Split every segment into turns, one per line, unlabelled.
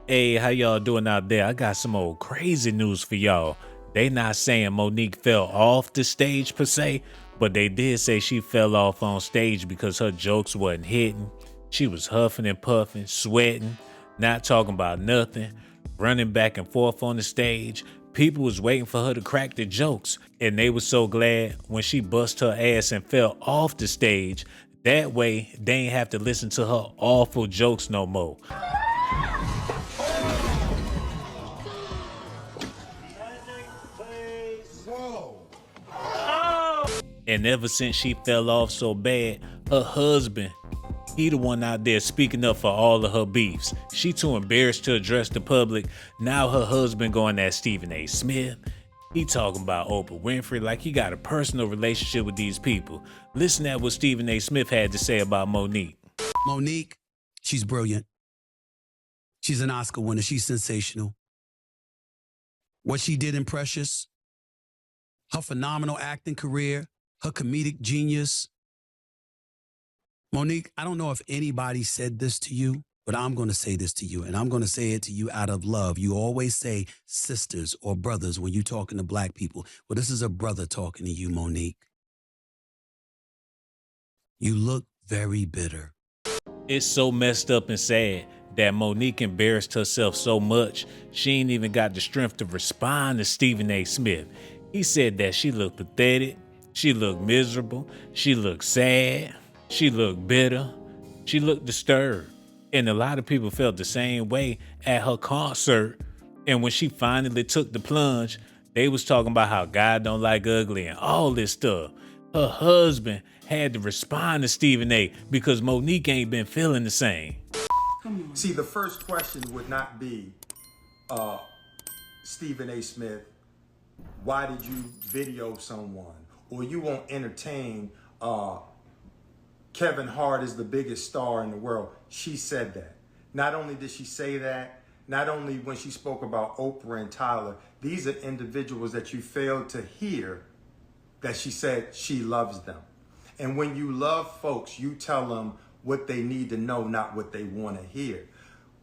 Hey, how y'all doing out there? I got some old crazy news for y'all. They not saying Monique fell off the stage per se, but they did say she fell off on stage because her jokes wasn't hitting. She was huffing and puffing, sweating, not talking about nothing, running back and forth on the stage. People was waiting for her to crack the jokes, and they was so glad when she bust her ass and fell off the stage. That way, they ain't have to listen to her awful jokes no more. And ever since she fell off so bad, her husband, he the one out there speaking up for all of her beefs. She too embarrassed to address the public. Now her husband going at Stephen A. Smith. He talking about Oprah Winfrey like he got a personal relationship with these people. Listen at what Stephen A. Smith had to say about Monique.
Monique, she's brilliant. She's an Oscar winner. She's sensational. What she did in Precious, her phenomenal acting career, her comedic genius. Monique, I don't know if anybody said this to you, but I'm going to say this to you, and I'm going to say it to you out of love. You always say sisters or brothers when you're talking to black people. Well, this is a brother talking to you, Monique. You look very bitter.
It's so messed up and sad that Monique embarrassed herself so much, she ain't even got the strength to respond to Stephen A. Smith. He said that she looked pathetic, she looked miserable, she looked sad, she looked bitter, she looked disturbed. And a lot of people felt the same way at her concert. And when she finally took the plunge, they was talking about how God don't like ugly and all this stuff. Her husband had to respond to Stephen A. because Monique ain't been feeling the same.
See, the first question would not be, Stephen A. Smith, why did you video someone? Or you won't entertain Kevin Hart is the biggest star in the world. She said that. Not only did she say that, not only when she spoke about Oprah and Tyler, these are individuals that you failed to hear that she said she loves them. And when you love folks, you tell them what they need to know, not what they want to hear.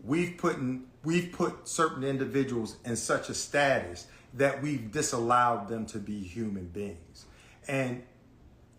We've put certain individuals in such a status that we've disallowed them to be human beings. And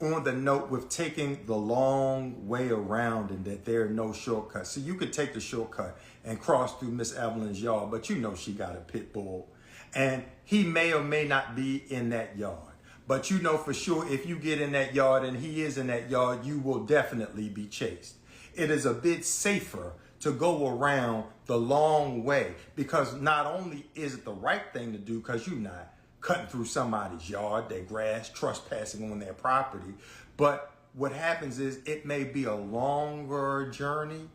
on the note with taking the long way around and that there are no shortcuts. So you could take the shortcut and cross through Miss Evelyn's yard, but you know she got a pit bull. And he may or may not be in that yard. But you know for sure if you get in that yard and he is in that yard, you will definitely be chased. It is a bit safer to go around the long way because not only is it the right thing to do because you're not cutting through somebody's yard, their grass, trespassing on their property, but what happens is it may be a longer journey,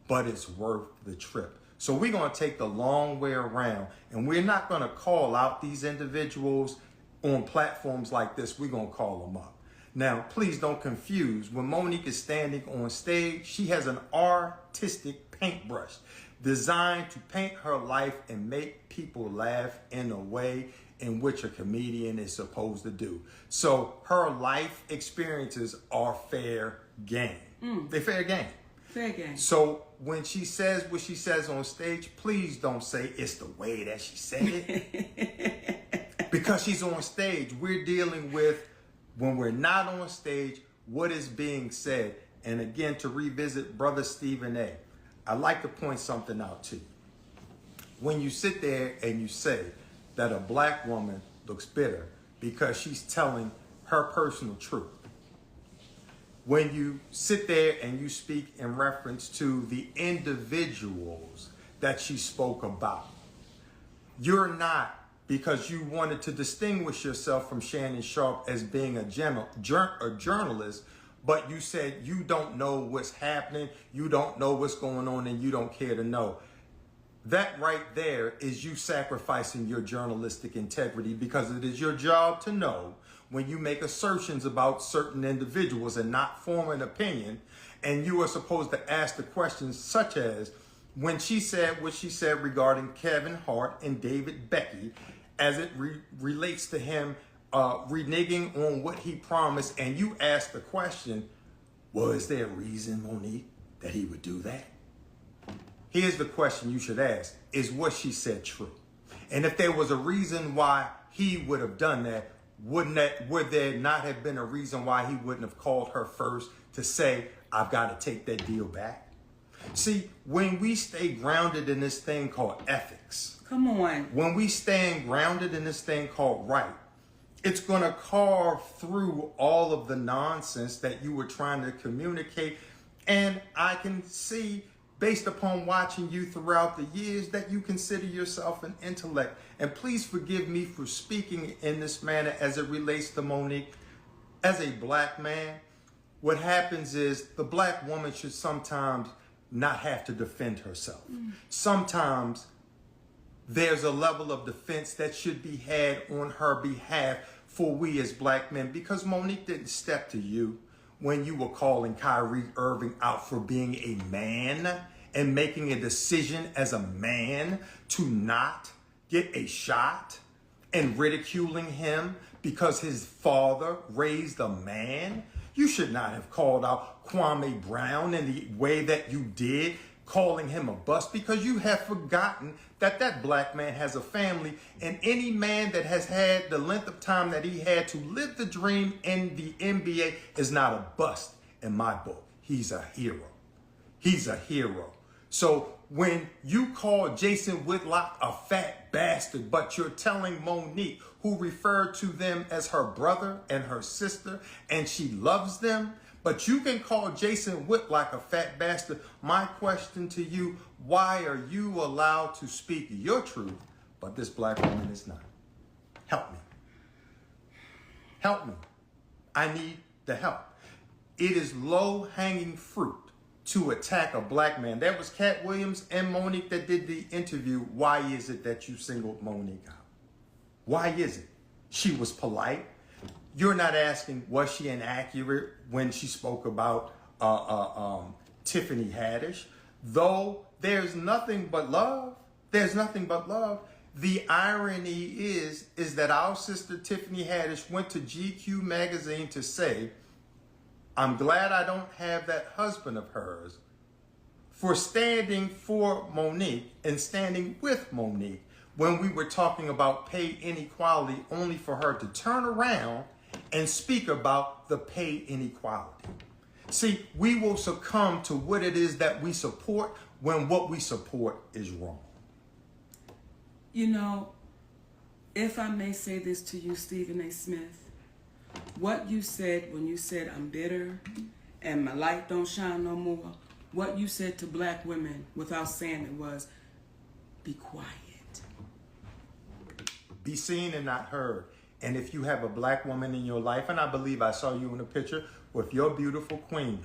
but it's worth the trip. So we're going to take the long way around and we're not going to call out these individuals on platforms like this. We're going to call them up. Now, please don't confuse. When Monique is standing on stage, she has an artistic paintbrush designed to paint her life and make people laugh in a way in which a comedian is supposed to do. So her life experiences are fair game. They're fair game.
Fair game.
So when she says what she says on stage, please don't say it's the way that she said it. Because she's on stage. We're dealing with, when we're not on stage, what is being said. And again, to revisit Brother Stephen A., I'd like to point something out to you. When you sit there and you say that a black woman looks bitter because she's telling her personal truth, when you sit there and you speak in reference to the individuals that she spoke about, you're not, because you wanted to distinguish yourself from Shannon Sharpe as being a journalist, but you said you don't know what's happening, you don't know what's going on, and you don't care to know. That right there is you sacrificing your journalistic integrity because it is your job to know when you make assertions about certain individuals and not form an opinion. And you are supposed to ask the questions such as, when she said what she said regarding Kevin Hart and David Becky, as it relates to him reneging on what he promised, and you ask the question, well, is there a reason, Monique, that he would do that? Here's the question you should ask. Is what she said true? And if there was a reason why he would have done that, would there not have been a reason why he wouldn't have called her first to say, I've got to take that deal back? See, when we stay grounded in this thing called ethics,
come on,
when we stand grounded in this thing called right, it's going to carve through all of the nonsense that you were trying to communicate. And I can see, based upon watching you throughout the years, that you consider yourself an intellect. And please forgive me for speaking in this manner as it relates to Monique. As a black man, what happens is the black woman should sometimes not have to defend herself. Sometimes there's a level of defense that should be had on her behalf for we as black men, because Monique didn't step to you when you were calling Kyrie Irving out for being a man and making a decision as a man to not get a shot, and ridiculing him because his father raised a man. You should not have called out Kwame Brown in the way that you did, calling him a bust, because you have forgotten that that black man has a family, and any man that has had the length of time that he had to live the dream in the NBA is not a bust in my book. He's a hero. He's a hero. So when you call Jason Whitlock a fat bastard, but you're telling Monique, who referred to them as her brother and her sister, and she loves them, but you can call Jason Whitlock a fat bastard. My question to you, why are you allowed to speak your truth, but this black woman is not? Help me. Help me. I need the help. It is low-hanging fruit to attack a black man. That was Katt Williams and Monique that did the interview. Why is it that you singled Monique out? Why is it? She was polite. You're not asking, was she inaccurate when she spoke about Tiffany Haddish? Though there's nothing but love. There's nothing but love. The irony is that our sister Tiffany Haddish went to GQ magazine to say, I'm glad I don't have that husband of hers, for standing for Monique and standing with Monique when we were talking about pay inequality, only for her to turn around and speak about the pay inequality. See, we will succumb to what it is that we support when what we support is wrong.
You know, if I may say this to you, Stephen A. Smith, what you said when you said I'm bitter and my light don't shine no more, what you said to black women without saying it was, be quiet.
Be seen and not heard. And if you have a black woman in your life, and I believe I saw you in a picture with your beautiful queen,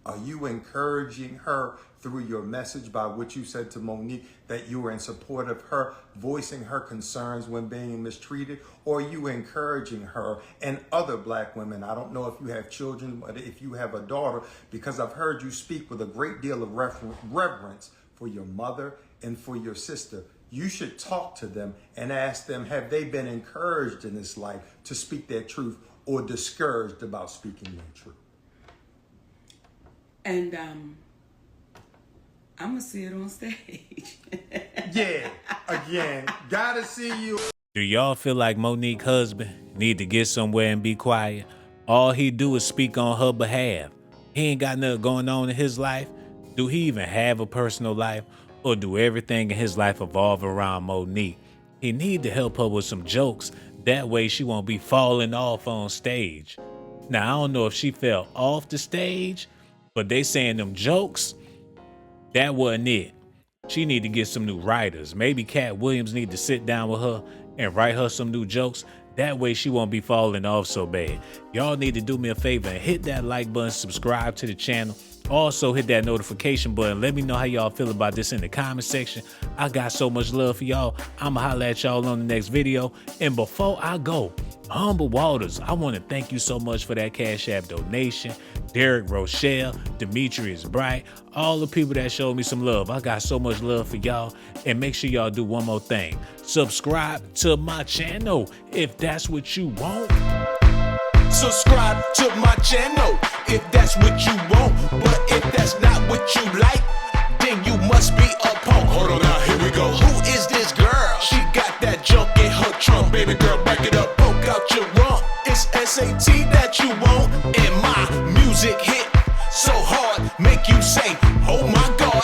are you encouraging her through your message by what you said to Monique, that you were in support of her, voicing her concerns when being mistreated? Or are you encouraging her and other black women? I don't know if you have children, but if you have a daughter, because I've heard you speak with a great deal of reverence for your mother and for your sister. You should talk to them and ask them, have they been encouraged in this life to speak their truth or discouraged about speaking their truth?
And I'm going to see it on stage.
Yeah, again, gotta see you.
Do y'all feel like Monique's husband need to get somewhere and be quiet? All he do is speak on her behalf. He ain't got nothing going on in his life. Do he even have a personal life? Or do everything in his life evolve around Monique? He need to help her with some jokes. That way she won't be falling off on stage. Now, I don't know if she fell off the stage, but they saying them jokes, that wasn't it. She need to get some new writers. Maybe Katt Williams need to sit down with her and write her some new jokes. That way she won't be falling off so bad. Y'all need to do me a favor and hit that like button, subscribe to the channel. Also hit that notification button. Let me know how y'all feel about this in the comment section. I got so much love for y'all. I'ma holla at y'all on the next video. And before I go, Humble Waters, I want to thank you so much for that Cash App donation. Derek Rochelle, Demetrius Bright, all the people that showed me some love. I got so much love for y'all. And make sure y'all do one more thing. Subscribe to my channel if that's what you want.
Subscribe to my channel if that's what you want. But if that's not what you like, then you must be a punk. Hold on now, here we go. Who is this girl? She got that junk in her trunk. Baby girl, back it up, poke out your rump. It's S.A.T that you want, and my music hit so hard, make you say, oh my God.